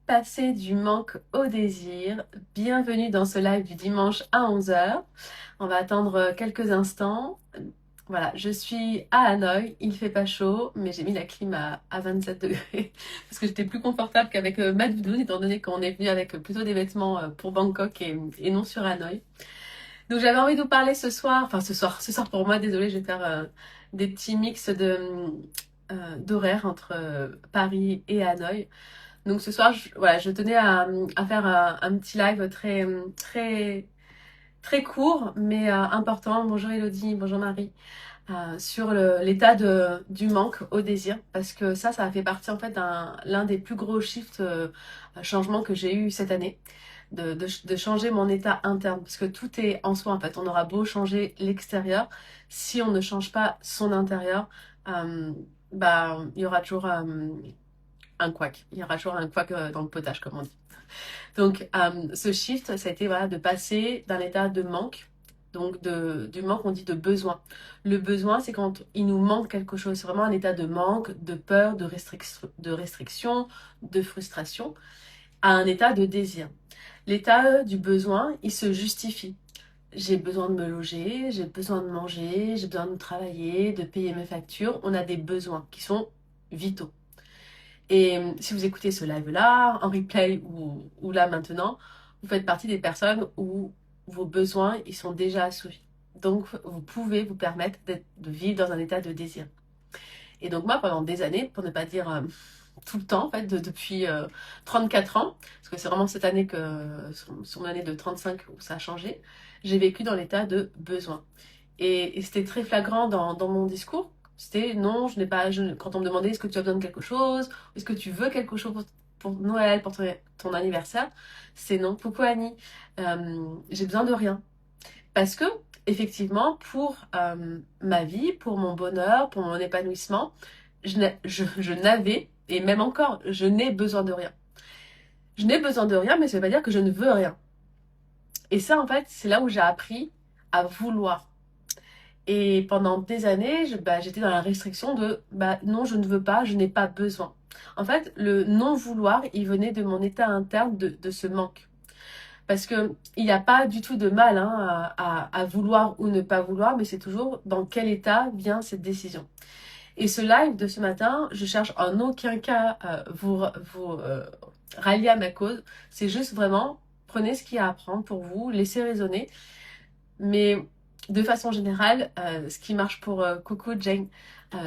passer du manque au désir. Bienvenue dans ce live du dimanche à 11h. On va attendre quelques instants. Voilà, je suis à Hanoï, il fait pas chaud, mais j'ai mis la clim à 27 degrés parce que j'étais plus confortable qu'avec ma doudoune, étant donné qu'on est venu avec plutôt des vêtements pour Bangkok et non sur Hanoï. Donc j'avais envie de vous parler ce soir pour moi, désolée, je vais faire des petits mix d'horaires entre Paris et Hanoï. Donc ce soir, voilà, je tenais à faire un petit live très, très court, mais important. Bonjour Elodie, bonjour Marie. Sur l'état du manque au désir, parce que ça a fait partie en fait l'un des plus gros shifts, changements que j'ai eu cette année, de changer mon état interne, parce que tout est en soi en fait. On aura beau changer l'extérieur, si on ne change pas son intérieur, il y aura toujours un couac. Il y aura toujours un couac dans le potage, comme on dit. Donc, ce shift, ça a été voilà, de passer d'un état de manque, donc du manque, on dit de besoin. Le besoin, c'est quand il nous manque quelque chose. C'est vraiment un état de manque, de peur, de restriction, de frustration, à un état de désir. L'état du besoin, il se justifie. J'ai besoin de me loger, j'ai besoin de manger, j'ai besoin de travailler, de payer mes factures. On a des besoins qui sont vitaux. Et si vous écoutez ce live-là, en replay ou là maintenant, vous faites partie des personnes où vos besoins, ils sont déjà assouvis. Donc, vous pouvez vous permettre de vivre dans un état de désir. Et donc, moi, pendant des années, pour ne pas dire tout le temps, en fait, depuis 34 ans, parce que c'est vraiment cette année sur mon année de 35 où ça a changé, j'ai vécu dans l'état de besoin. Et c'était très flagrant dans mon discours. C'était non, je n'ai pas. Quand on me demandait est-ce que tu as besoin de quelque chose, est-ce que tu veux quelque chose pour Noël, pour ton anniversaire, c'est non. Coucou Annie, j'ai besoin de rien. Parce que, effectivement, pour ma vie, pour mon bonheur, pour mon épanouissement, je n'avais, et même encore, je n'ai besoin de rien. Je n'ai besoin de rien, mais ça ne veut pas dire que je ne veux rien. Et ça, en fait, c'est là où j'ai appris à vouloir. Et pendant des années, j'étais dans la restriction de non, je ne veux pas, je n'ai pas besoin. En fait, le non-vouloir, il venait de mon état interne de ce manque. Parce que il n'y a pas du tout de mal hein, à vouloir ou ne pas vouloir, mais c'est toujours dans quel état vient cette décision. Et ce live de ce matin, je cherche en aucun cas vous rallier à ma cause. C'est juste vraiment, prenez ce qu'il y a à prendre pour vous, laissez résonner. Mais de façon générale, ce qui marche pour Coco, Jane,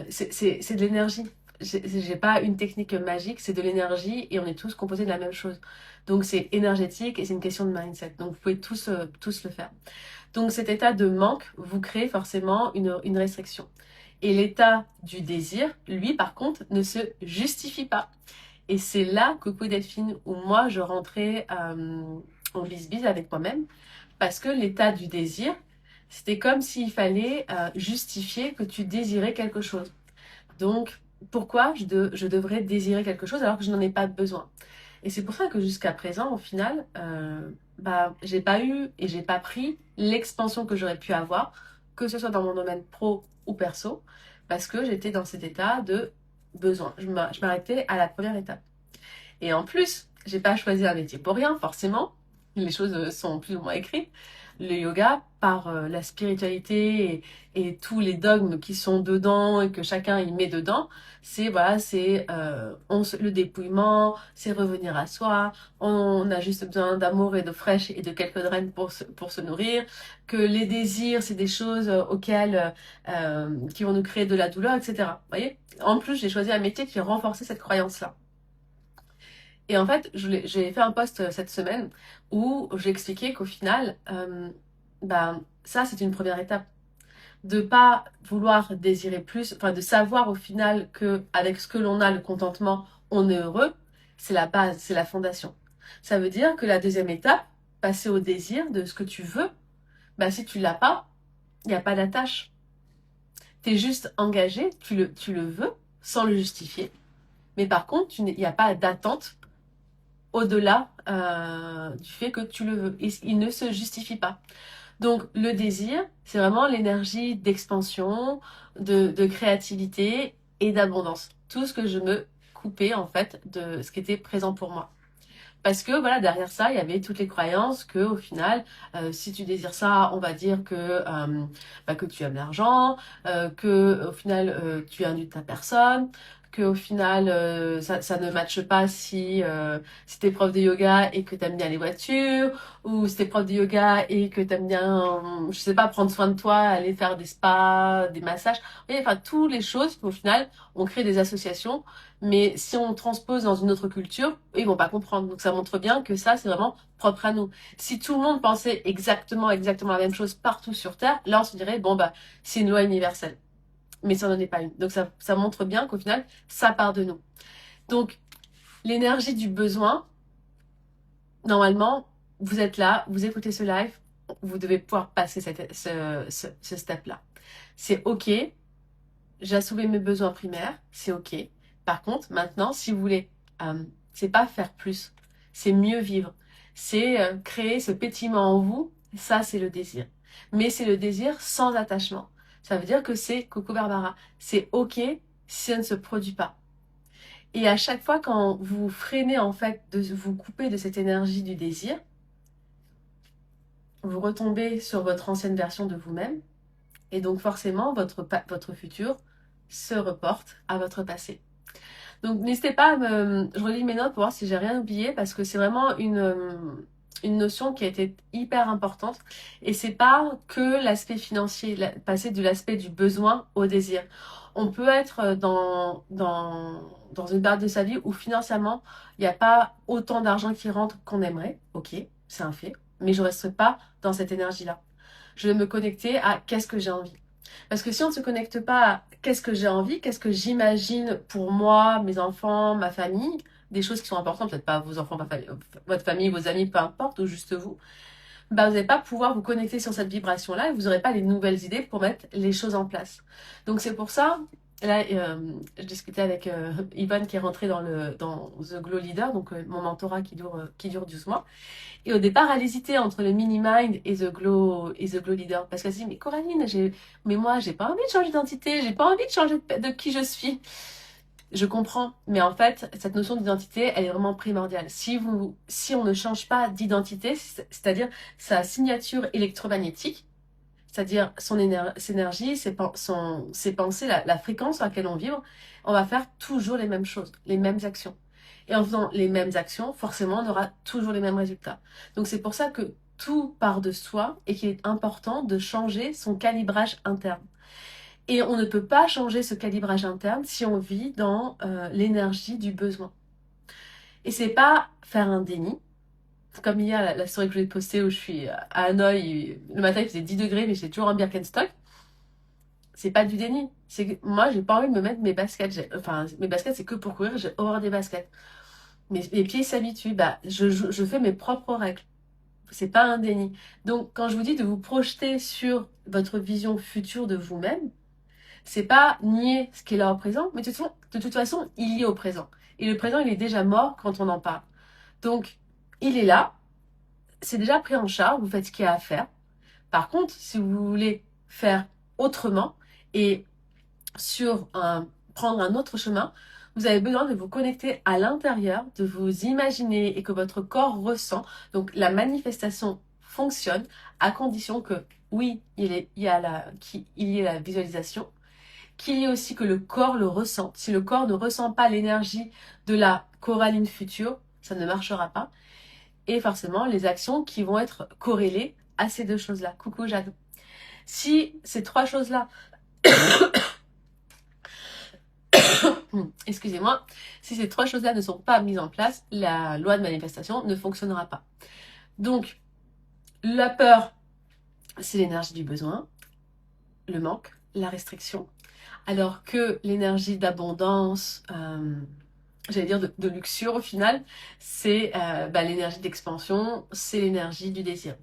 c'est de l'énergie. J'ai pas une technique magique, c'est de l'énergie et on est tous composés de la même chose. Donc c'est énergétique et c'est une question de mindset. Donc vous pouvez tous le faire. Donc cet état de manque vous crée forcément une restriction. Et l'état du désir, lui par contre, ne se justifie pas. Et c'est là, Coco Delphine, où moi je rentrais en bise-bise avec moi-même parce que l'état du désir, c'était comme s'il fallait justifier que tu désirais quelque chose. Donc, pourquoi je devrais désirer quelque chose alors que je n'en ai pas besoin? Et c'est pour ça que jusqu'à présent, au final, j'ai pas eu et j'ai pas pris l'expansion que j'aurais pu avoir, que ce soit dans mon domaine pro ou perso, parce que j'étais dans cet état de besoin. Je m'arrêtais à la première étape. Et en plus, j'ai pas choisi un métier pour rien, forcément. Les choses sont plus ou moins écrites. Le yoga, par la spiritualité et tous les dogmes qui sont dedans et que chacun y met dedans, c'est voilà, le dépouillement, c'est revenir à soi. On a juste besoin d'amour et d'eau fraîche et de quelques graines pour se nourrir. Que les désirs, c'est des choses auxquelles qui vont nous créer de la douleur, etc. Vous voyez. En plus, j'ai choisi un métier qui renforçait cette croyance-là. Et en fait, j'ai fait un post cette semaine où j'ai expliqué qu'au final, ça c'est une première étape. De pas vouloir désirer plus, enfin de savoir au final que avec ce que l'on a, le contentement, on est heureux, c'est la base, c'est la fondation. Ça veut dire que la deuxième étape, passer au désir de ce que tu veux, si tu l'as pas, il n'y a pas d'attache. Tu es juste engagé, tu le veux, sans le justifier. Mais par contre, il n'y a pas d'attente au-delà du fait que tu le veux. Et il ne se justifie pas. Donc le désir, c'est vraiment l'énergie d'expansion, de créativité et d'abondance. Tout ce que je me coupais en fait de ce qui était présent pour moi. Parce que voilà, derrière ça, il y avait toutes les croyances que au final, si tu désires ça, on va dire que tu aimes l'argent, que au final tu es un de ta personne, que au final ça ne matche pas si t'es prof de yoga et que t'aimes bien les voitures, ou si t'es prof de yoga et que t'aimes bien, je sais pas, prendre soin de toi, aller faire des spas, des massages. Vous voyez, enfin, toutes les choses, au final, on crée des associations, mais si on transpose dans une autre culture, ils vont pas comprendre. Donc ça montre bien que ça, c'est vraiment propre à nous. Si tout le monde pensait exactement la même chose partout sur Terre, là, on se dirait, bon, bah, c'est une loi universelle. Mais ça n'en est pas une. Donc ça montre bien qu'au final, ça part de nous. Donc, l'énergie du besoin, normalement, vous êtes là, vous écoutez ce live, vous devez pouvoir passer ce step-là. C'est OK, j'ai assouvi mes besoins primaires, c'est OK. Par contre, maintenant, si vous voulez, c'est pas faire plus, c'est mieux vivre. C'est créer ce pétillement en vous, ça c'est le désir. Mais c'est le désir sans attachement. Ça veut dire que c'est Coco Barbara. C'est OK si ça ne se produit pas. Et à chaque fois quand vous freinez en fait, de vous couper de cette énergie du désir, vous retombez sur votre ancienne version de vous-même. Et donc forcément, votre futur se reporte à votre passé. Donc n'hésitez pas je relis mes notes pour voir si j'ai rien oublié, parce que c'est vraiment une notion qui a été hyper importante. Et c'est pas que l'aspect financier, passer de l'aspect du besoin au désir. On peut être dans une période de sa vie où financièrement, il n'y a pas autant d'argent qui rentre qu'on aimerait. Ok, c'est un fait. Mais je ne resterai pas dans cette énergie-là. Je vais me connecter à qu'est-ce que j'ai envie. Parce que si on ne se connecte pas à qu'est-ce que j'ai envie, qu'est-ce que j'imagine pour moi, mes enfants, ma famille, des choses qui sont importantes, peut-être pas vos enfants, votre famille, vos amis, peu importe, ou juste vous, bah vous n'allez pas pouvoir vous connecter sur cette vibration-là et vous n'aurez pas les nouvelles idées pour mettre les choses en place. Donc c'est pour ça, là, je discutais avec Yvonne qui est rentrée dans The Glow Leader, donc mon mentorat qui dure 12 mois. Et au départ, elle hésitait entre le mini mind et The Glow Leader. Parce qu'elle se dit, mais Coraline, mais moi, j'ai pas envie de changer d'identité, j'ai pas envie de changer de qui je suis. Je comprends, mais en fait, cette notion d'identité, elle est vraiment primordiale. Si on ne change pas d'identité, c'est-à-dire sa signature électromagnétique, c'est-à-dire son énergie, ses pensées, la fréquence à laquelle on vibre, on va faire toujours les mêmes choses, les mêmes actions. Et en faisant les mêmes actions, forcément, on aura toujours les mêmes résultats. Donc c'est pour ça que tout part de soi et qu'il est important de changer son calibrage interne. Et on ne peut pas changer ce calibrage interne si on vit dans l'énergie du besoin. Et c'est pas faire un déni. Comme hier, la story que je vais poster où je suis à Hanoï, le matin il faisait 10 degrés, mais j'étais toujours en Birkenstock. C'est pas du déni. C'est que moi, j'ai pas envie de me mettre mes baskets. Enfin, mes baskets, c'est que pour courir, j'ai horreur des baskets. Mes pieds s'habituent. Bah, je fais mes propres règles. C'est pas un déni. Donc, quand je vous dis de vous projeter sur votre vision future de vous-même, c'est pas nier ce qui est là au présent, mais de toute façon, il y est au présent. Et le présent, il est déjà mort quand on en parle. Donc, il est là, c'est déjà pris en charge, vous faites ce qu'il y a à faire. Par contre, si vous voulez faire autrement et prendre un autre chemin, vous avez besoin de vous connecter à l'intérieur, de vous imaginer et que votre corps ressent. Donc la manifestation fonctionne à condition que, oui, il y ait la visualisation, qu'il y ait aussi que le corps le ressente. Si le corps ne ressent pas l'énergie de la Coraline future, ça ne marchera pas. Et forcément, les actions qui vont être corrélées à ces deux choses-là. Coucou Jade. Si ces trois choses-là, excusez-moi, si ces trois choses-là ne sont pas mises en place, la loi de manifestation ne fonctionnera pas. Donc, la peur, c'est l'énergie du besoin, le manque, la restriction, alors que l'énergie d'abondance, j'allais dire de luxure au final, c'est l'énergie d'expansion, c'est l'énergie du désir.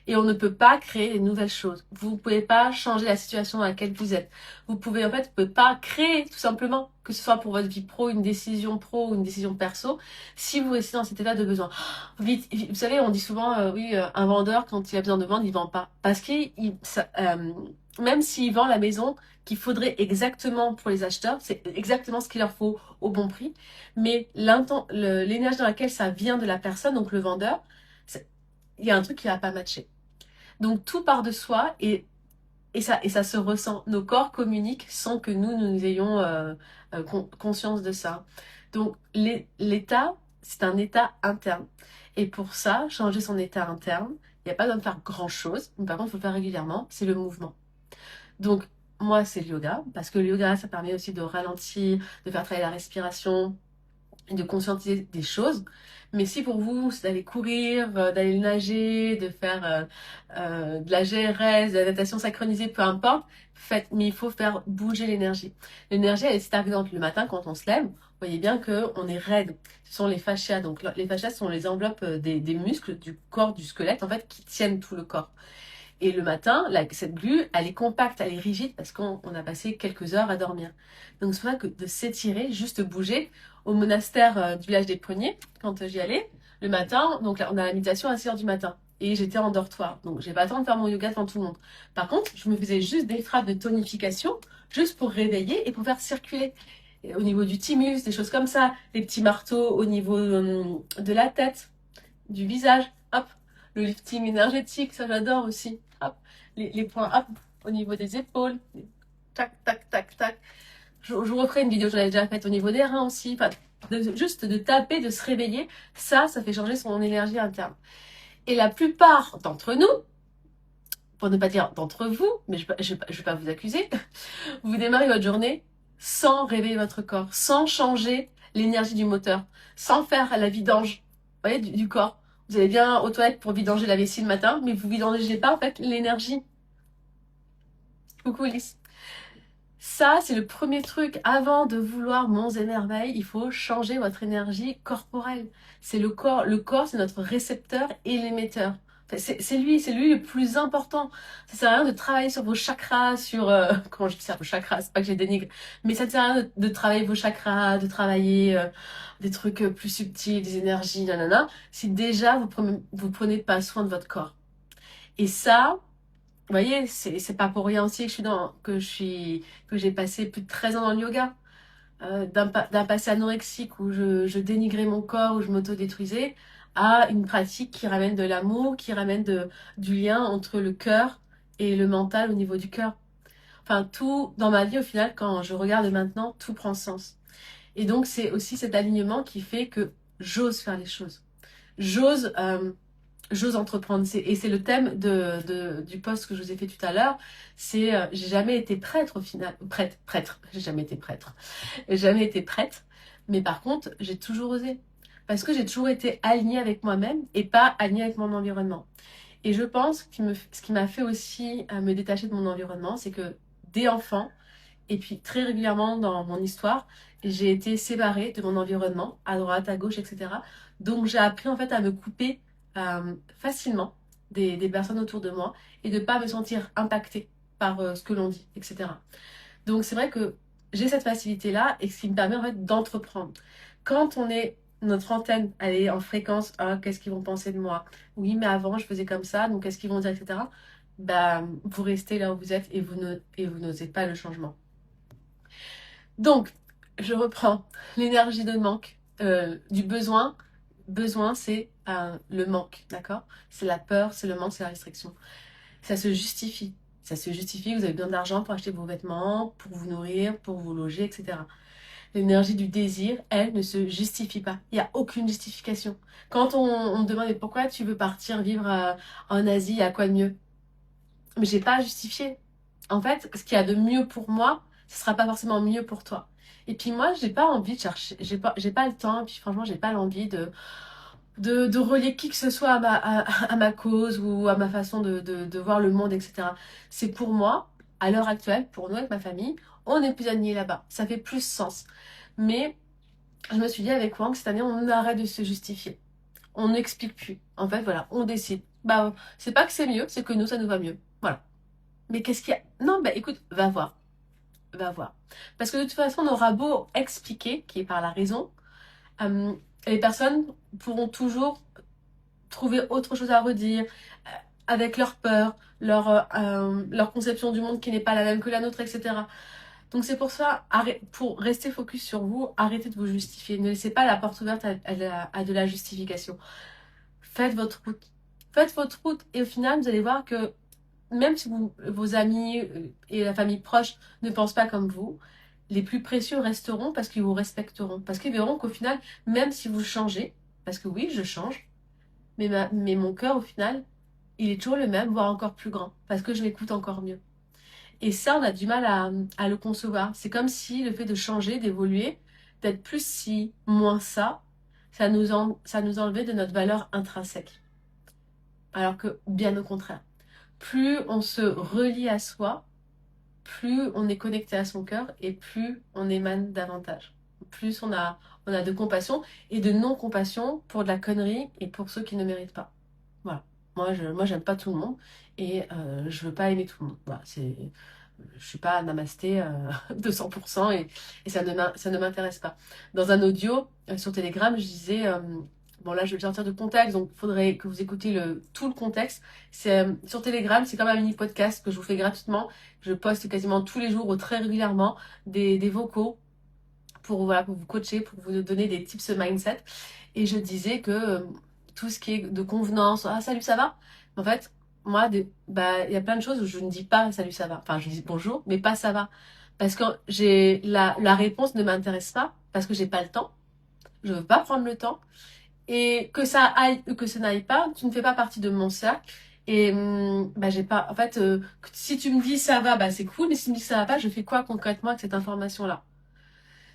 Et on ne peut pas créer de nouvelles choses. Vous ne pouvez pas changer la situation dans laquelle vous êtes. Vous pouvez pas créer tout simplement, que ce soit pour votre vie pro, une décision pro ou une décision perso, si vous restez dans cet état de besoin. Vite, vous savez, on dit souvent, un vendeur, quand il a besoin de vendre, il vend pas. Parce qu'il même s'il vend la maison qu'il faudrait exactement pour les acheteurs, c'est exactement ce qu'il leur faut au bon prix, mais l'énergie dans laquelle ça vient de la personne, donc le vendeur, il y a un truc qui va pas matcher. Donc tout part de soi et ça se ressent. Nos corps communiquent sans que nous ayons conscience de ça. Donc l'état, c'est un état interne. Et pour ça, changer son état interne, il n'y a pas besoin de faire grand-chose, mais par contre, il faut le faire régulièrement, c'est le mouvement. Donc moi, c'est le yoga, parce que le yoga, ça permet aussi de ralentir, de faire travailler la respiration, et de conscientiser des choses. Mais si pour vous, c'est d'aller courir, d'aller nager, de faire de la GRS, de la natation synchronisée, peu importe, faites, mais il faut faire bouger l'énergie. L'énergie, elle est stagnante le matin quand on se lève. Vous voyez bien qu'on est raide. Ce sont les fascias. Donc les fascias sont les enveloppes des muscles, du corps, du squelette, en fait, qui tiennent tout le corps. Et le matin, cette glu, elle est compacte, elle est rigide parce qu'on a passé quelques heures à dormir. Donc c'est pour ça que de s'étirer, juste bouger. Au monastère du village des Pruniers, quand j'y allais, le matin, donc là, on a la méditation à 6 heures du matin. Et j'étais en dortoir, donc j'ai pas le temps de faire mon yoga devant tout le monde. Par contre, je me faisais juste des frappes de tonification, juste pour réveiller et pour faire circuler. Et au niveau du thymus, des choses comme ça, les petits marteaux au niveau de la tête, du visage, hop, le lifting énergétique, ça j'adore aussi, hop, les points, hop, au niveau des épaules, tac, tac, tac, tac. Je vous referai une vidéo, j'en avais déjà faite au niveau des reins aussi, enfin, juste de taper, de se réveiller, ça fait changer son énergie interne. Et la plupart d'entre nous, pour ne pas dire d'entre vous, mais je ne vais pas vous accuser, vous démarrez votre journée sans réveiller votre corps, sans changer l'énergie du moteur, sans faire la vidange, vous voyez, du corps. Vous allez bien aux toilettes pour vidanger la vessie le matin, mais vous vidangez pas en fait l'énergie. Coucou Lys. Ça, c'est le premier truc. Avant de vouloir monts et merveilles, il faut changer votre énergie corporelle. C'est le corps. Le corps, c'est notre récepteur et l'émetteur. Enfin, c'est lui le plus important. Ça sert à rien de travailler sur vos chakras, comment je dis ça, vos chakras, c'est pas que j'ai dénigre, mais ça ne sert à rien de travailler vos chakras, de travailler des trucs plus subtils, des énergies, nanana, si déjà vous prenez pas soin de votre corps. Et ça, vous voyez, c'est pas pour rien aussi que j'ai passé plus de 13 ans dans le yoga. D'un passé anorexique où je dénigrais mon corps, où je m'autodétruisais, à une pratique qui ramène de l'amour, qui ramène du lien entre le cœur et le mental au niveau du cœur. Enfin, tout dans ma vie, au final, quand je regarde maintenant, tout prend sens. Et donc, c'est aussi cet alignement qui fait que j'ose faire les choses. J'ose entreprendre. Et c'est le thème du post que je vous ai fait tout à l'heure. C'est j'ai jamais été prêtre au final. Prêtre. J'ai jamais été prêtre. J'ai jamais été prête. Mais par contre, j'ai toujours osé. Parce que j'ai toujours été alignée avec moi-même et pas alignée avec mon environnement. Et je pense que ce qui m'a fait aussi me détacher de mon environnement, c'est que dès enfant, et puis très régulièrement dans mon histoire, j'ai été séparée de mon environnement, à droite, à gauche, etc. Donc j'ai appris en fait à me couper facilement des personnes autour de moi et de ne pas me sentir impactée par ce que l'on dit, etc. Donc c'est vrai que j'ai cette facilité-là et ce qui me permet en fait d'entreprendre. Quand notre antenne, elle est en fréquence, ah, qu'est-ce qu'ils vont penser de moi? Oui, mais avant je faisais comme ça, donc qu'est-ce qu'ils vont dire, etc. Bah, vous restez là où vous êtes et vous n'osez pas le changement. Donc, je reprends l'énergie de manque, du besoin. Besoin, c'est le manque, d'accord? C'est la peur, c'est le manque, c'est la restriction. Ça se justifie. Ça se justifie, vous avez besoin d'argent pour acheter vos vêtements, pour vous nourrir, pour vous loger, etc. L'énergie du désir, elle, ne se justifie pas. Il n'y a aucune justification. Quand on me demande pourquoi tu veux partir vivre en Asie, à quoi de mieux? Mais j'ai pas à justifier. En fait, ce qu'il y a de mieux pour moi, ce sera pas forcément mieux pour toi. Et puis moi, j'ai pas envie de chercher, j'ai pas le temps, et puis franchement, j'ai pas l'envie de relier qui que ce soit à ma cause ou à ma façon de voir le monde, etc. C'est pour moi, à l'heure actuelle, pour nous avec ma famille, on est plus alignés là-bas. Ça fait plus sens. Mais je me suis dit avec Wang, cette année, on arrête de se justifier. On n'explique plus. En fait, voilà, on décide. Bah, c'est pas que c'est mieux, c'est que nous, ça nous va mieux. Voilà. Mais qu'est-ce qu'il y a? Non, bah écoute, va voir. Va voir. Parce que de toute façon, on aura beau expliquer, qui est par la raison, les personnes pourront toujours trouver autre chose à redire, avec leur peur, leur conception du monde qui n'est pas la même que la nôtre, etc. Donc c'est pour ça, pour rester focus sur vous, arrêtez de vous justifier. Ne laissez pas la porte ouverte à de la justification. Faites votre route. Faites votre route et au final, vous allez voir que même si vos amis et la famille proche ne pensent pas comme vous, les plus précieux resteront parce qu'ils vous respecteront. Parce qu'ils verront qu'au final, même si vous changez, parce que oui, je change, mais mon cœur, au final, il est toujours le même, voire encore plus grand, parce que je m'écoute encore mieux. Et ça, on a du mal à le concevoir. C'est comme si le fait de changer, d'évoluer, d'être plus ci, moins ça nous enlevait de notre valeur intrinsèque. Alors que, bien au contraire, plus on se relie à soi, plus on est connecté à son cœur et plus on émane davantage. Plus on a de compassion et de non-compassion pour de la connerie et pour ceux qui ne méritent pas. Voilà. Moi, j'aime pas tout le monde et je veux pas aimer tout le monde. Voilà, je suis pas namasté 200% et ça ne m'intéresse pas. Dans un audio sur Telegram, je disais, bon là je vais le sortir de contexte, donc il faudrait que vous écoutiez tout le contexte. Sur Telegram, c'est comme un mini podcast que je vous fais gratuitement. Je poste quasiment tous les jours ou très régulièrement des vocaux pour vous coacher, pour vous donner des tips mindset. Et je disais que tout ce qui est de convenance, ah salut ça va? En fait, moi, il y a plein de choses où je ne dis pas salut ça va. Enfin, je dis bonjour, mais pas ça va. Parce que la réponse ne m'intéresse pas, parce que j'ai pas le temps. Je veux pas prendre le temps. Et que ça aille ou que ça n'aille pas, tu ne fais pas partie de mon cercle. Et j'ai pas. En fait, si tu me dis ça va, c'est cool, mais si tu me dis ça va pas, je fais quoi concrètement avec cette information-là?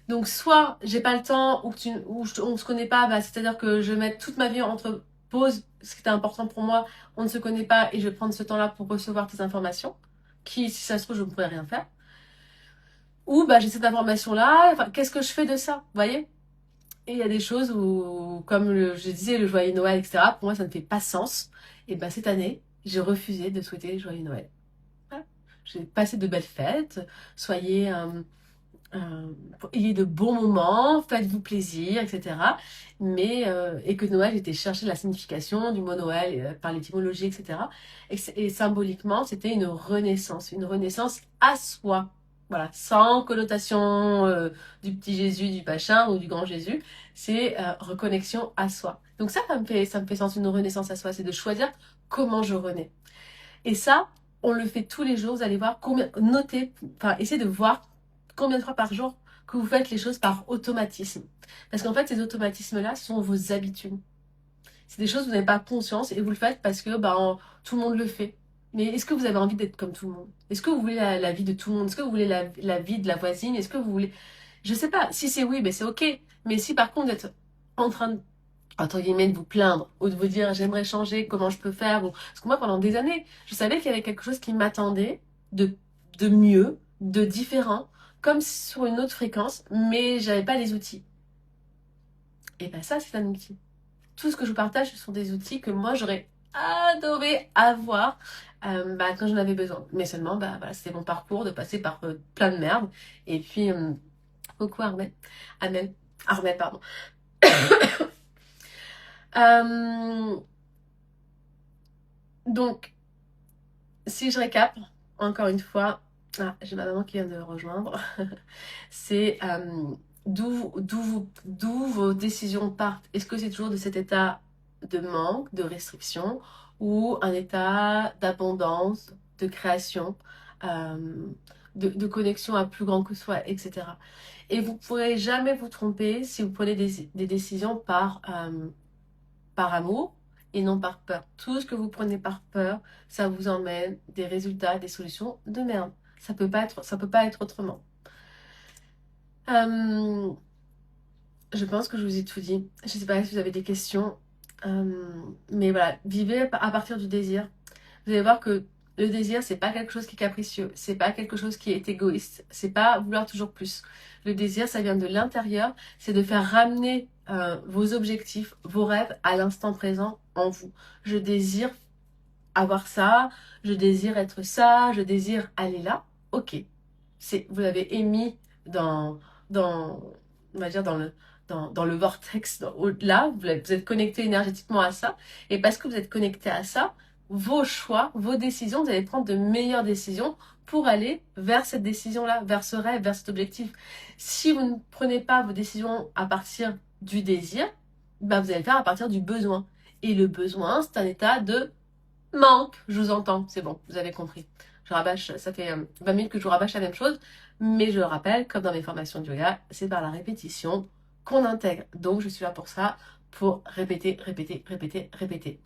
Donc soit j'ai pas le temps on se connaît pas, c'est-à-dire que je vais mettre toute ma vie entre pause, ce qui était important pour moi, on ne se connaît pas et je vais prendre ce temps-là pour recevoir tes informations, qui si ça se trouve je ne pourrais rien faire. Ou j'ai cette information-là, enfin, qu'est-ce que je fais de ça, vous voyez? Et il y a des choses où, comme je disais, le joyeux Noël, etc., pour moi ça ne fait pas sens. Et cette année, j'ai refusé de souhaiter les joyeux Noël. Voilà. J'ai passé de belles fêtes, soyez ayez de bons moments, faites-vous plaisir, etc. Et que Noël était chercher la signification du mot Noël par l'étymologie, etc. Et symboliquement, c'était une renaissance à soi. Voilà, sans connotation du petit Jésus, du Pachin ou du grand Jésus, c'est reconnexion à soi. Donc ça me fait sens une renaissance à soi, c'est de choisir comment je renais. Et ça, on le fait tous les jours, vous allez voir notez, enfin, essayez de voir combien de fois par jour que vous faites les choses par automatisme. Parce qu'en fait, ces automatismes-là sont vos habitudes. C'est des choses que vous n'avez pas conscience et vous le faites parce que tout le monde le fait. Mais est-ce que vous avez envie d'être comme tout le monde? Est-ce que vous voulez la vie de tout le monde? Est-ce que vous voulez la vie de la voisine? Est-ce que vous voulez... Je sais pas. Si c'est oui, c'est ok. Mais si par contre vous êtes en train de entre guillemets, de vous plaindre ou de vous dire j'aimerais changer, comment je peux faire. Parce que moi, pendant des années, je savais qu'il y avait quelque chose qui m'attendait de mieux, de différent, comme sur une autre fréquence, mais j'avais pas les outils. Et ça, c'est un outil. Tout ce que je vous partage, ce sont des outils que moi, j'aurais adoré avoir quand j'en avais besoin. Mais seulement, voilà, c'était mon parcours de passer par plein de merde. Et puis, coucou Armel. Armel, pardon. Donc, si je récap, encore une fois, j'ai ma maman qui vient de me rejoindre, c'est d'où vos décisions partent. Est-ce que c'est toujours de cet état de manque, de restriction, ou un état d'abondance, de création, de connexion à plus grand que soi, etc. Et vous ne pourrez jamais vous tromper si vous prenez des décisions par amour et non par peur. Tout ce que vous prenez par peur, ça vous emmène des résultats, des solutions de merde. Ça peut pas être autrement. Je pense que je vous ai tout dit. Je sais pas si vous avez des questions. Mais voilà, vivez à partir du désir. Vous allez voir que le désir, c'est pas quelque chose qui est capricieux, c'est pas quelque chose qui est égoïste, c'est pas vouloir toujours plus. Le désir, ça vient de l'intérieur, c'est de faire ramener vos objectifs, vos rêves à l'instant présent en vous. Je désire avoir ça, je désire être ça, je désire aller là. Ok, vous l'avez émis dans, on va dire dans le vortex, au-delà. Vous êtes connecté énergétiquement à ça, et parce que vous êtes connecté à ça, vos choix, vos décisions, vous allez prendre de meilleures décisions pour aller vers cette décision-là, vers ce rêve, vers cet objectif. Si vous ne prenez pas vos décisions à partir du désir, bah vous allez le faire à partir du besoin. Et le besoin, c'est un état de manque. Je vous entends, c'est bon, vous avez compris. Je rabâche, ça fait 20 minutes que je vous rabâche la même chose, mais je le rappelle, comme dans mes formations de yoga, c'est par la répétition qu'on intègre. Donc je suis là pour ça, pour répéter, répéter, répéter, répéter.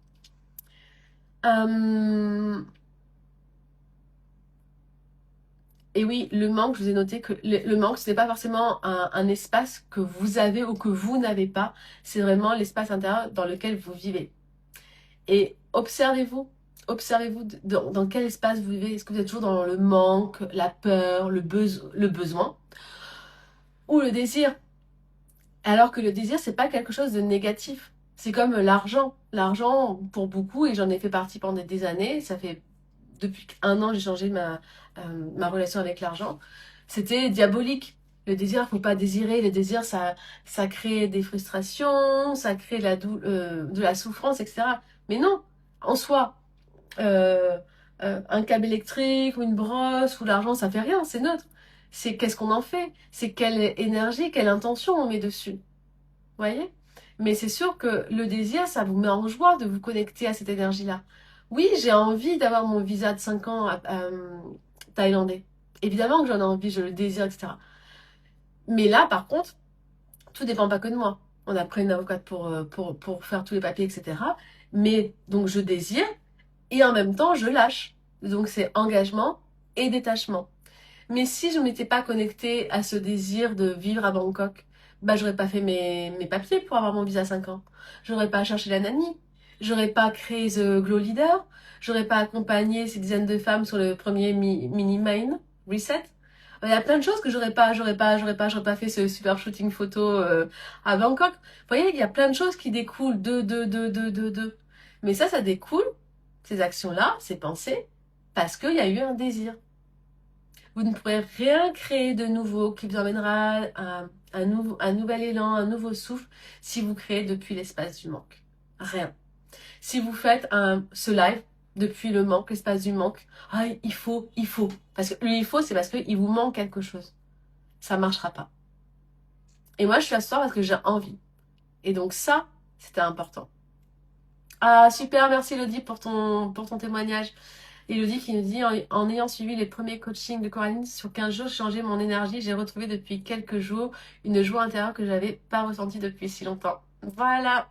Et oui, le manque, je vous ai noté que le manque, ce n'est pas forcément un espace que vous avez ou que vous n'avez pas. C'est vraiment l'espace intérieur dans lequel vous vivez. Et observez-vous. Observez-vous dans quel espace vous vivez. Est-ce que vous êtes toujours dans le manque, la peur, le besoin ou le désir? Alors que le désir, c'est pas quelque chose de négatif. C'est comme l'argent. L'argent, pour beaucoup, et j'en ai fait partie pendant des années, ça fait depuis un an, j'ai changé ma relation avec l'argent. C'était diabolique. Le désir, faut pas désirer. Le désir, ça crée des frustrations, ça crée de la souffrance, etc. Mais non, en soi, euh, un câble électrique ou une brosse ou l'argent, ça fait rien, c'est neutre. C'est qu'est-ce qu'on en fait, c'est quelle énergie, quelle intention on met dessus. Vous voyez? Mais c'est sûr que le désir, ça vous met en joie de vous connecter à cette énergie-là. Oui, j'ai envie d'avoir mon visa de 5 ans thaïlandais. Évidemment que j'en ai envie, je le désire, etc. Mais là, par contre, tout dépend pas que de moi. On a pris une avocate pour faire tous les papiers, etc. Mais donc je désire et en même temps je lâche. Donc c'est engagement et détachement. Mais si je ne m'étais pas connectée à ce désir de vivre à Bangkok, bah j'aurais pas fait mes papiers pour avoir mon visa 5 ans. J'aurais pas cherché la nanny. J'aurais pas créé The Glow Leader. J'aurais pas accompagné ces dizaines de femmes sur le premier mini main reset. Il y a plein de choses que j'aurais pas fait ce super shooting photo à Bangkok. Vous voyez, il y a plein de choses qui découlent de. Mais ça découle, ces actions-là, ces pensées, parce qu'il y a eu un désir. Vous ne pourrez rien créer de nouveau qui vous emmènera à un nouvel élan, un nouveau souffle si vous créez depuis l'espace du manque. Rien. Si vous faites ce live depuis le manque, l'espace du manque, ah, il faut. Parce que il faut, c'est parce qu'il vous manque quelque chose. Ça ne marchera pas. Et moi, je suis à ce soir parce que j'ai envie. Et donc ça, c'était important. Ah, super, merci Elodie pour ton témoignage. Elodie qui nous dit, en ayant suivi les premiers coachings de Coraline sur 15 jours, j'ai changé mon énergie, j'ai retrouvé depuis quelques jours une joie intérieure que j'avais pas ressentie depuis si longtemps. Voilà,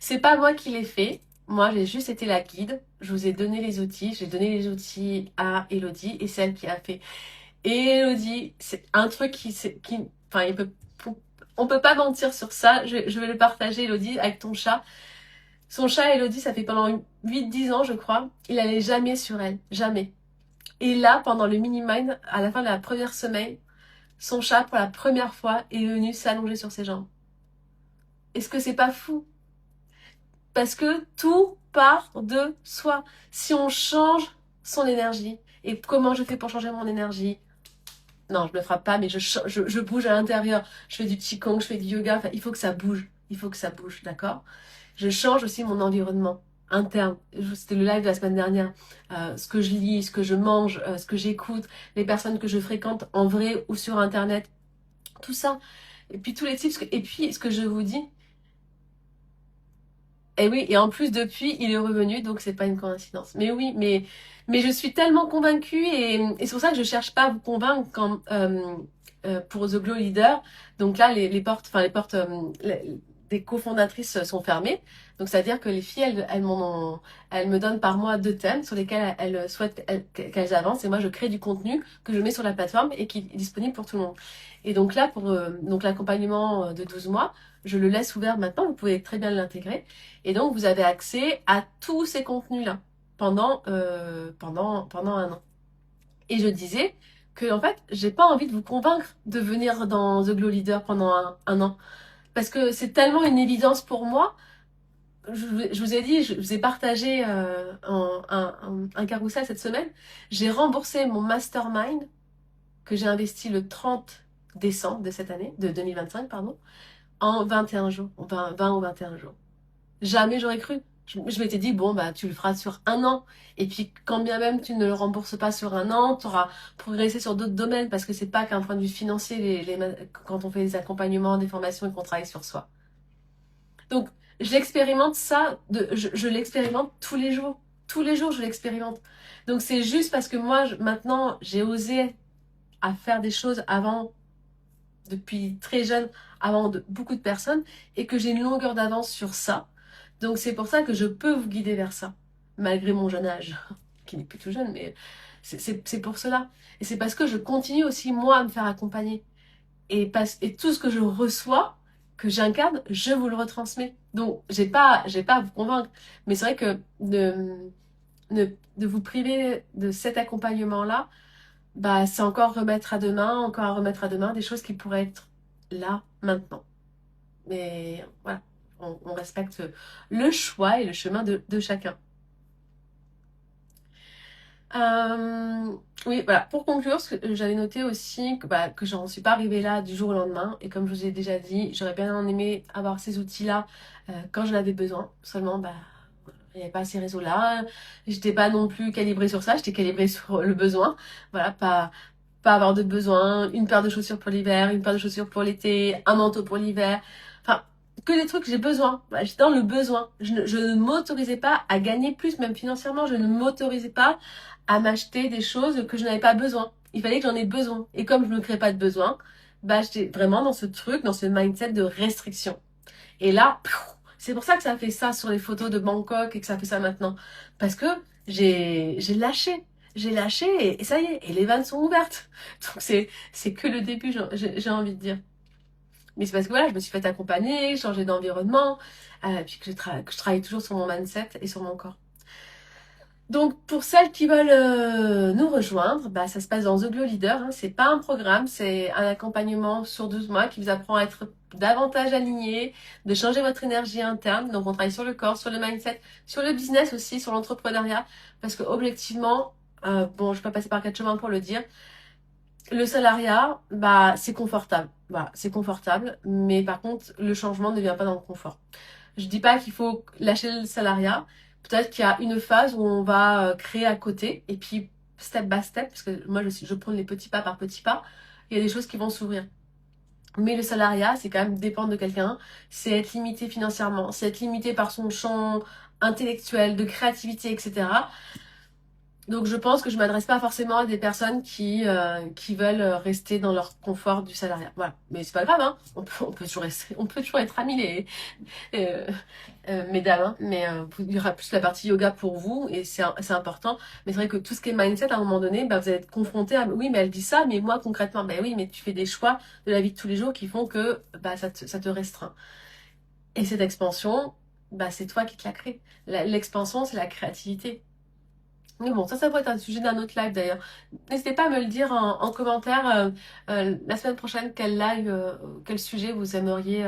c'est pas moi qui l'ai fait, moi j'ai juste été la guide, je vous ai donné les outils, j'ai donné les outils à Elodie et c'est elle qui a fait. Et Elodie, c'est un truc enfin, on peut pas mentir sur ça, je vais le partager Elodie avec ton chat. Son chat, Elodie, ça fait pendant 8-10 ans, je crois. Il allait jamais sur elle. Jamais. Et là, pendant le mini-mind, à la fin de la première semaine, son chat, pour la première fois, est venu s'allonger sur ses jambes. Est-ce que c'est pas fou? Parce que tout part de soi. Si on change son énergie, et comment je fais pour changer mon énergie? Non, je le frappe pas, mais je bouge à l'intérieur. Je fais du qigong, je fais du yoga. Enfin, il faut que ça bouge. Il faut que ça bouge, d'accord? Je change aussi mon environnement interne. C'était le live de la semaine dernière. Ce que je lis, ce que je mange, ce que j'écoute, les personnes que je fréquente en vrai ou sur Internet. Tout ça. Et puis tous les tips. Et puis ce que je vous dis. Et oui, et en plus depuis, il est revenu, donc c'est pas une coïncidence. Mais oui, mais je suis tellement convaincue et c'est pour ça que je cherche pas à vous convaincre quand pour The Glow Leader. Donc là, les portes, enfin les portes des cofondatrices sont fermées. Donc c'est-à-dire que les filles, elles me donnent par mois 2 thèmes sur lesquels elles souhaitent qu'elles avancent. Et moi, je crée du contenu que je mets sur la plateforme et qui est disponible pour tout le monde. Et donc là, pour donc l'accompagnement de 12 mois, je le laisse ouvert maintenant. Vous pouvez très bien l'intégrer. Et donc, vous avez accès à tous ces contenus-là pendant un an. Et je disais que, en fait, j'ai pas envie de vous convaincre de venir dans The Glow Leader pendant un an. Parce que c'est tellement une évidence pour moi. Je vous ai dit, je vous ai partagé un carousel cette semaine. J'ai remboursé mon mastermind que j'ai investi le 30 décembre de cette année, de 2025, pardon, en 21 jours, 20 ou 21 jours. Jamais j'aurais cru. Je m'étais dit, bon, bah, tu le feras sur un an. Et puis, quand bien même tu ne le rembourses pas sur un an, tu auras progressé sur d'autres domaines parce que c'est pas qu'un point de vue financier quand on fait des accompagnements, des formations et qu'on travaille sur soi. Donc, j'expérimente ça, je l'expérimente tous les jours. Tous les jours, je l'expérimente. Donc, c'est juste parce que moi, maintenant, j'ai osé à faire des choses avant, depuis très jeune, avant beaucoup de personnes, et que j'ai une longueur d'avance sur ça. Donc, c'est pour ça que je peux vous guider vers ça, malgré mon jeune âge, qui n'est plus tout jeune, mais c'est pour cela. Et c'est parce que je continue aussi, moi, à me faire accompagner. Et tout ce que je reçois, que j'incarne, je vous le retransmets. Donc, j'ai pas à vous convaincre. Mais c'est vrai que de vous priver de cet accompagnement-là, bah, c'est encore à remettre à demain des choses qui pourraient être là, maintenant. Mais voilà, on respecte le choix et le chemin de chacun. Euh, oui, voilà. Pour conclure, j'avais noté aussi que j'en suis pas arrivée là du jour au lendemain. Et comme je vous ai déjà dit, j'aurais bien aimé avoir ces outils-là quand j'en avais besoin. Seulement, bah, il n'y avait pas ces réseaux-là. J'étais pas non plus calibrée sur ça. J'étais calibrée sur le besoin. Voilà, pas avoir de besoin. Une paire de chaussures pour l'hiver, une paire de chaussures pour l'été, un manteau pour l'hiver. Enfin, que des trucs que j'ai besoin. Voilà, j'étais dans le besoin. Je ne m'autorisais pas à gagner plus, même financièrement. Je ne m'autorisais pas à m'acheter des choses que je n'avais pas besoin. Il fallait que j'en ai besoin. Et comme je ne crée pas de besoin, bah, j'étais vraiment dans ce truc, dans ce mindset de restriction. Et là, c'est pour ça que ça fait ça sur les photos de Bangkok et que ça fait ça maintenant. Parce que j'ai lâché. J'ai lâché et ça y est, et les vannes sont ouvertes. Donc c'est que le début, j'ai envie de dire. Mais c'est parce que voilà, je me suis fait accompagner, changer d'environnement, puis que je travaille toujours sur mon mindset et sur mon corps. Donc pour celles qui veulent nous rejoindre, bah, ça se passe dans The Glow Leader. Hein. C'est pas un programme, c'est un accompagnement sur 12 mois qui vous apprend à être davantage aligné, de changer votre énergie interne. Donc on travaille sur le corps, sur le mindset, sur le business aussi, sur l'entrepreneuriat. Parce que objectivement, bon, je vais pas passer par quatre chemins pour le dire, le salariat, bah, c'est confortable. Voilà, c'est confortable. Mais par contre, le changement ne vient pas dans le confort. Je dis pas qu'il faut lâcher le salariat. Peut-être qu'il y a une phase où on va créer à côté et puis step by step, parce que moi je prends les petits pas par petits pas, il y a des choses qui vont s'ouvrir. Mais le salariat, c'est quand même dépendre de quelqu'un, c'est être limité financièrement, c'est être limité par son champ intellectuel, de créativité, etc. Donc je pense que je m'adresse pas forcément à des personnes qui veulent rester dans leur confort du salariat. Voilà. Mais c'est pas grave, hein. On peut toujours rester, on peut toujours être amis euh, mesdames, hein. Mais il y aura plus la partie yoga pour vous et c'est important. Mais c'est vrai que tout ce qui est mindset, à un moment donné, bah, vous allez être confronté à oui, mais elle dit ça, mais moi concrètement, bah oui, mais tu fais des choix de la vie de tous les jours qui font que bah, ça te restreint. Et cette expansion, bah, c'est toi qui te la crée. L'expansion, c'est la créativité. Mais bon, ça pourrait être un sujet d'un autre live d'ailleurs. N'hésitez pas à me le dire en commentaire la semaine prochaine quel live, quel sujet vous aimeriez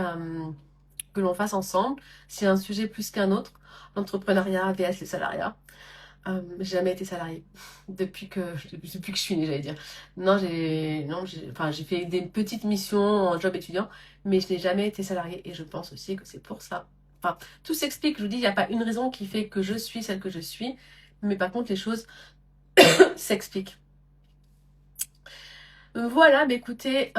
que l'on fasse ensemble. Si un sujet plus qu'un autre, l'entrepreneuriat vs les salariats. J'ai jamais été salariée depuis que je suis née, j'allais dire. J'ai fait des petites missions en job étudiant, mais je n'ai jamais été salariée et je pense aussi que c'est pour ça. Enfin, tout s'explique. Je vous dis, il n'y a pas une raison qui fait que je suis celle que je suis, mais par contre les choses s'expliquent. Voilà, mais écoutez,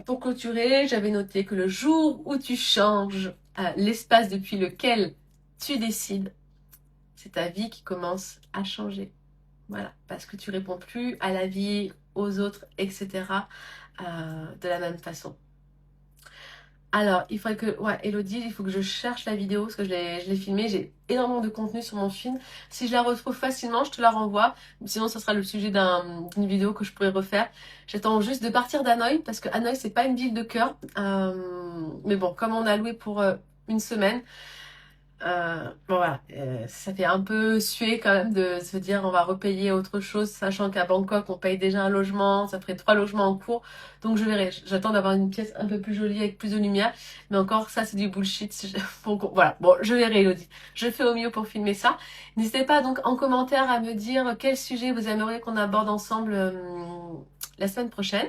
pour clôturer, j'avais noté que le jour où tu changes l'espace depuis lequel tu décides, c'est ta vie qui commence à changer. Voilà, parce que tu réponds plus à la vie, aux autres, etc. De la même façon. Alors, il faudrait que... Ouais, Elodie, il faut que je cherche la vidéo parce que je l'ai filmée. J'ai énormément de contenu sur mon film. Si je la retrouve facilement, je te la renvoie. Sinon, ça sera le sujet d'une vidéo que je pourrais refaire. J'attends juste de partir d'Hanoï parce que Hanoï, c'est pas une ville de cœur. Mais bon, comme on a loué pour une semaine, bon voilà, ça fait un peu suer quand même de se dire on va repayer autre chose, sachant qu'à Bangkok on paye déjà un logement, ça ferait 3 logements en cours, donc je verrai. J'attends d'avoir une pièce un peu plus jolie avec plus de lumière, mais encore ça c'est du bullshit. Voilà, bon je verrai Elodie, je fais au mieux pour filmer ça. N'hésitez pas donc en commentaire à me dire quel sujet vous aimeriez qu'on aborde ensemble la semaine prochaine.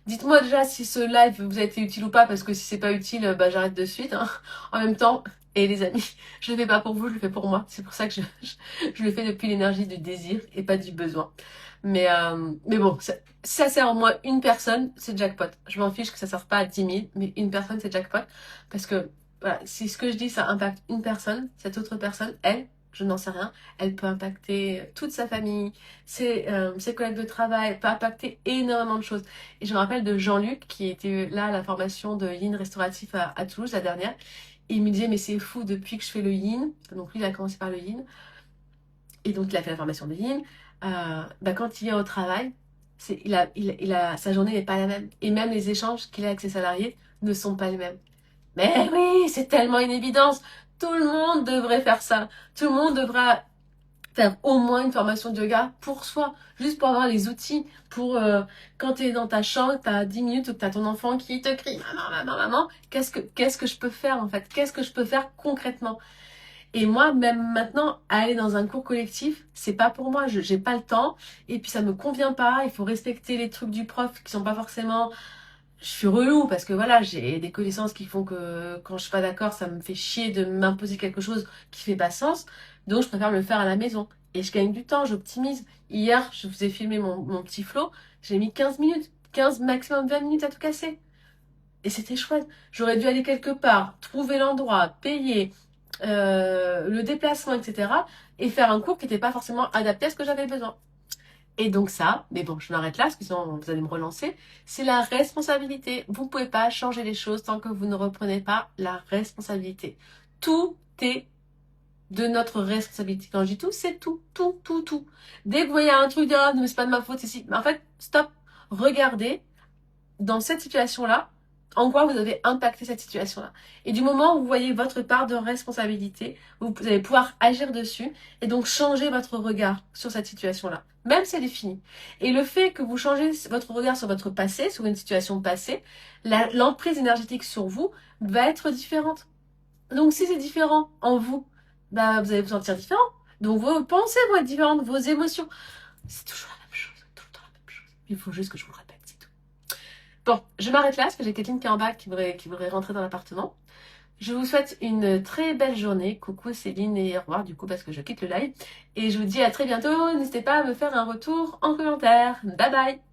Dites-moi déjà si ce live vous a été utile ou pas, parce que si c'est pas utile, bah j'arrête de suite. Hein. En même temps, Et les amis, je le fais pas pour vous, je le fais pour moi. C'est pour ça que je le fais depuis l'énergie du désir et pas du besoin. Mais bon, ça sert en moi une personne, c'est jackpot. Je m'en fiche que ça ne serve pas à 10 000, mais une personne, c'est jackpot. Parce que voilà, si ce que je dis, ça impacte une personne, cette autre personne, elle, je n'en sais rien, elle peut impacter toute sa famille, ses collègues de travail, peut impacter énormément de choses. Et je me rappelle de Jean-Luc qui était là à la formation de yin restauratif à Toulouse, la dernière. Et il me disait, mais c'est fou, depuis que je fais le yin, donc lui il a commencé par le yin, et donc il a fait la formation de yin, quand il est au travail, sa journée n'est pas la même. Et même les échanges qu'il a avec ses salariés ne sont pas les mêmes. Mais oui, c'est tellement une évidence. Tout le monde devrait faire ça. Tout le monde devra faire au moins une formation de yoga pour soi, juste pour avoir les outils, pour quand tu es dans ta chambre, tu as 10 minutes ou que tu as ton enfant qui te crie maman, maman, maman, qu'est-ce que je peux faire en fait? Qu'est-ce que je peux faire concrètement? Et moi, même maintenant, aller dans un cours collectif, c'est pas pour moi, j'ai pas le temps, et puis ça me convient pas, il faut respecter les trucs du prof qui sont pas forcément... Je suis relou parce que voilà, j'ai des connaissances qui font que quand je suis pas d'accord, ça me fait chier de m'imposer quelque chose qui fait pas sens, donc je préfère le faire à la maison. Et je gagne du temps, j'optimise. Hier, je vous ai filmé mon petit flow, j'ai mis 15 minutes, 15 maximum 20 minutes à tout casser. Et c'était chouette. J'aurais dû aller quelque part, trouver l'endroit, payer, le déplacement, etc. Et faire un cours qui n'était pas forcément adapté à ce que j'avais besoin. Et donc ça, mais bon, je m'arrête là, parce que sinon vous allez me relancer, c'est la responsabilité. Vous ne pouvez pas changer les choses tant que vous ne reprenez pas la responsabilité. Tout est de notre responsabilité. Quand je dis tout, c'est tout, tout, tout, tout. Dès que vous voyez un truc, ah, mais c'est pas de ma faute, c'est si. Mais en fait, stop. Regardez dans cette situation-là, en quoi vous avez impacté cette situation-là. Et du moment où vous voyez votre part de responsabilité, vous allez pouvoir agir dessus et donc changer votre regard sur cette situation-là, même si elle est finie. Et le fait que vous changez votre regard sur votre passé, sur une situation passée, l'emprise énergétique sur vous va être différente. Donc si c'est différent en vous, bah, vous allez vous sentir différent. Donc vos pensées vont être différentes, vos émotions. C'est toujours la même chose, tout le temps la même chose. Il faut juste que je vous le répète, c'est tout. Bon, je m'arrête là parce que j'ai Kathleen qui est en bas qui voudrait rentrer dans l'appartement. Je vous souhaite une très belle journée. Coucou Céline et au revoir du coup parce que je quitte le live. Et je vous dis à très bientôt. N'hésitez pas à me faire un retour en commentaire. Bye bye!